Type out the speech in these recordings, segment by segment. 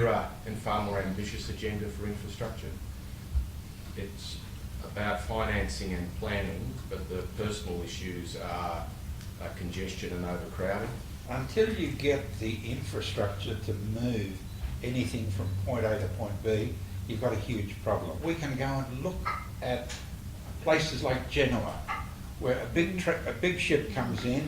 clearer and far more ambitious agenda for infrastructure. It's about financing and planning, but the personal issues are congestion and overcrowding. Until you get the infrastructure to move anything from point A to point B, you've got a huge problem. We can go and look at places like Genoa, where a big ship comes in,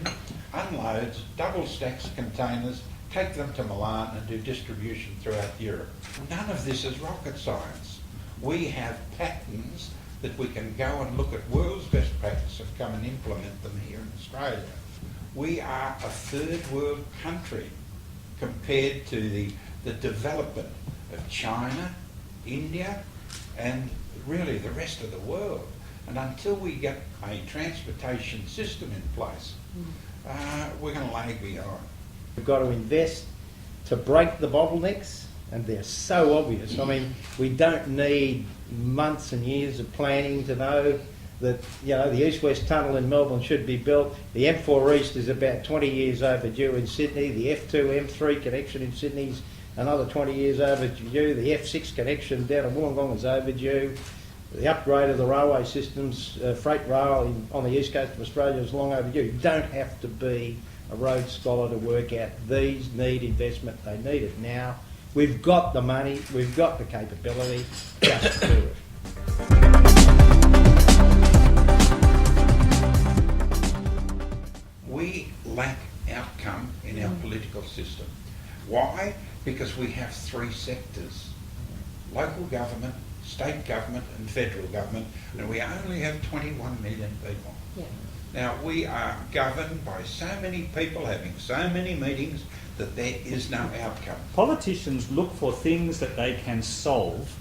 unloads, double stacks containers, take them to Milan and do distribution throughout Europe. None of this is rocket science. We have patterns that we can go and look at world's best practice and come and implement them here in Australia. We are a third world country compared to the development of China, India, and really the rest of the world. And until we get a transportation system in place, we're going to lag behind. We've got to invest to break the bottlenecks, and they're so obvious. I mean, we don't need months and years of planning to know that, you know, the East-West Tunnel in Melbourne should be built. The M4 East is about 20 years overdue in Sydney. The F2, M3 connection in Sydney's another 20 years overdue. The F6 connection down at Wollongong is overdue. The upgrade of the railway systems, freight rail on the east coast of Australia is long overdue. You don't have to be a road scholar to work out these need investment. They need it now. We've got the money, we've got the capability, just do it. We lack outcome in our political system. Why? Because we have three sectors: local government, state government and federal government, and we only have 21 million people. Yeah. Now, we are governed by so many people having so many meetings that there is no outcome. Politicians look for things that they can solve,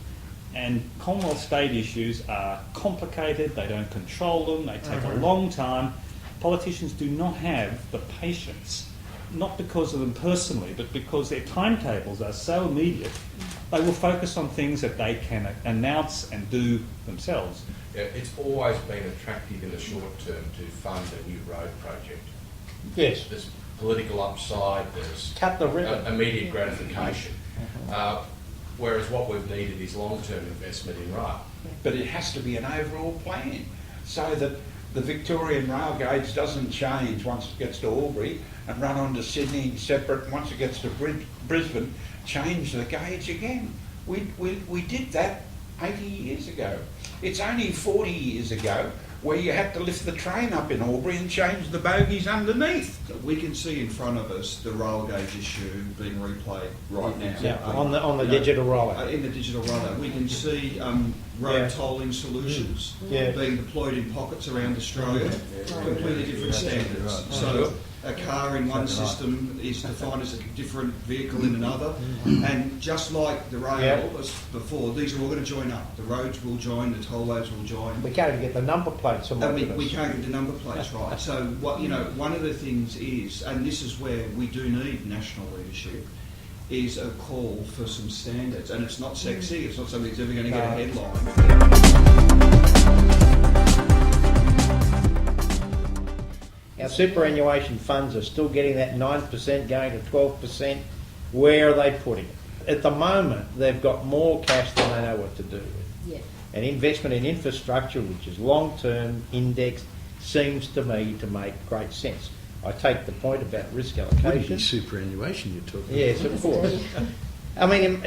and Commonwealth state issues are complicated, they don't control them, they take a long time. Politicians do not have the patience, not because of them personally, but because their timetables are so immediate. They will focus on things that they can announce and do themselves. Yeah, it's always been attractive in the short term to fund a new road project. Yes. There's political upside, there's Cut the ribbon. Immediate gratification. Whereas what we've needed is long-term investment in rail. But it has to be an overall plan so that the Victorian rail gauge doesn't change once it gets to Albury and run on to Sydney separate, and once it gets to Brisbane, change the gauge again. We did that 80 years ago. It's only 40 years ago where you had to lift the train up in Albury and change the bogies underneath. We can see in front of us the rail gauge issue being replayed right now. Yeah, on the digital rollout. In the digital rollout, we can see road tolling solutions being deployed in pockets around Australia, completely different standards. So a car in one system is defined as a different vehicle in another, and just like the rail as before, these are all going to join up. The roads will join, the toll roads will join. We can't even get the number plates. We can't get the number plates right. So what, you know, one of the things is, and this is where we do need national leadership, is a call for some standards. And it's not sexy, it's not something that's ever going to get a headline. Our superannuation funds are still getting that 9% going to 12%. Where are they putting it? At the moment, they've got more cash than they know what to do with. Yeah. And investment in infrastructure, which is long-term indexed, seems to me to make great sense. I take the point about risk allocation. Wouldn't be superannuation you're talking about. Yes, of course. I mean,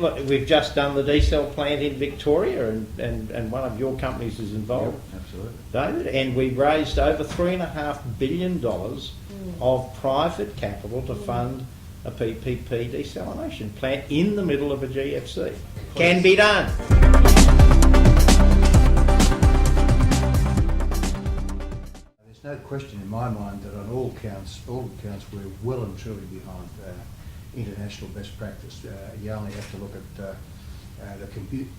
look, we've just done the diesel plant in Victoria, and one of your companies is involved, Absolutely. David, and we raised over $3.5 billion of private capital to fund a PPP desalination plant in the middle of a GFC. Can be done. There's no question in my mind that on all accounts, we're well and truly behind international best practice. You only have to look at the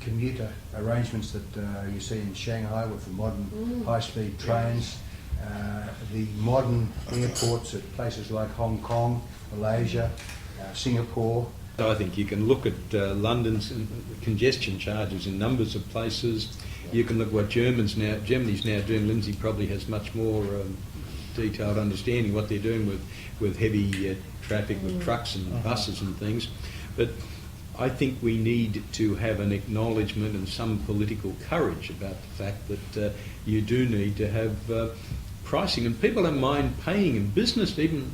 commuter arrangements that you see in Shanghai with the modern high-speed trains, the modern airports at places like Hong Kong, Malaysia, Singapore. I think you can look at London's congestion charges in numbers of places. You can look at what Germany's now doing. Lindsay probably has much more detailed understanding what they're doing with heavy traffic, with trucks and buses and things. But I think we need to have an acknowledgement and some political courage about the fact that you do need to have pricing, and people don't mind paying in business. Even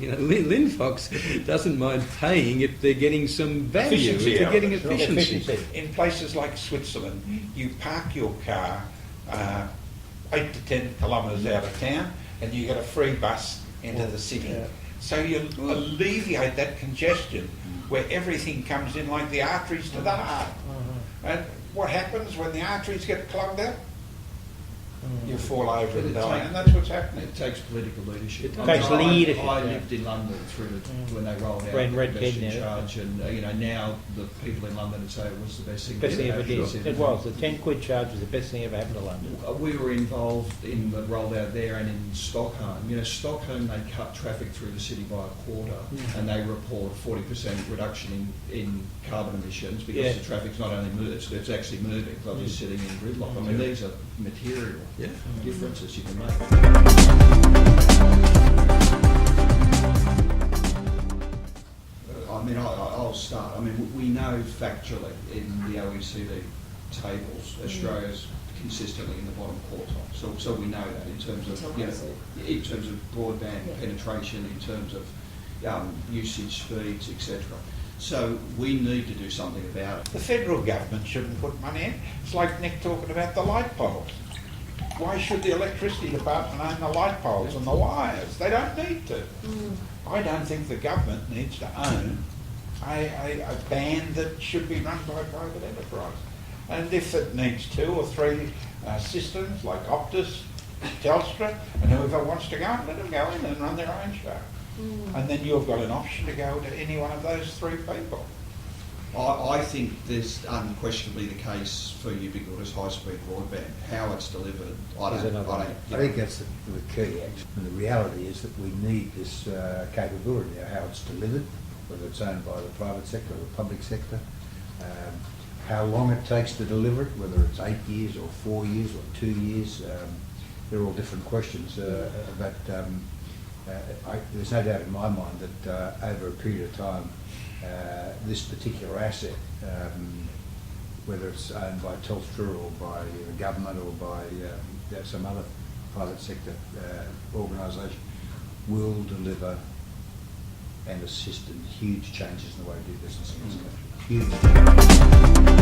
Linfox doesn't mind paying if they're getting some value, Efficiency if they're getting out of it. efficiency. In places like Switzerland, you park your car 8 to 10 kilometres out of town and you get a free bus into the city. Yeah. So you alleviate that congestion where everything comes in like the arteries to the heart. And what happens when the arteries get clogged up? You fall over and die, and that's what's happening. It takes political leadership. It takes leadership, I yeah. lived in London through when they rolled out Red the Kid best in now. charge, and now the people in London would say it was the best thing. Best thing ever did. Sure. It was. The £10 charge was the best thing ever happened to London. We were involved in the rollout there and in Stockholm. Stockholm, they cut traffic through the city by a quarter, and they report 40% reduction in carbon emissions because the traffic's not only moving, it's actually moving. It's not just sitting in gridlock. I mean, these are material differences you can make. I'll start. We know factually in the OECD tables, Australia's consistently in the bottom quartile. So we know that in terms of in terms of broadband penetration, in terms of usage speeds, etc. So we need to do something about it. The federal government shouldn't put money in. It's like Nick talking about the light poles. Why should the electricity department own the light poles and the wires? They don't need to. I don't think the government needs to own a band that should be run by private enterprise. And if it needs 2 or 3 systems like Optus, Telstra, and whoever wants to go, let them go in and run their own show. And then you've got an option to go to any one of those 3 people. I think there's unquestionably the case for ubiquitous high-speed broadband. How it's delivered, I think that's the key, actually. And the reality is that we need this capability, how it's delivered, whether it's owned by the private sector or the public sector, how long it takes to deliver it, whether it's 8 years or 4 years or 2 years. They're all different questions, but there's no doubt in my mind that over a period of time, this particular asset, whether it's owned by Telstra or by the government or by some other private sector organisation, will deliver and assist in huge changes in the way we do business in this country. Huge changes.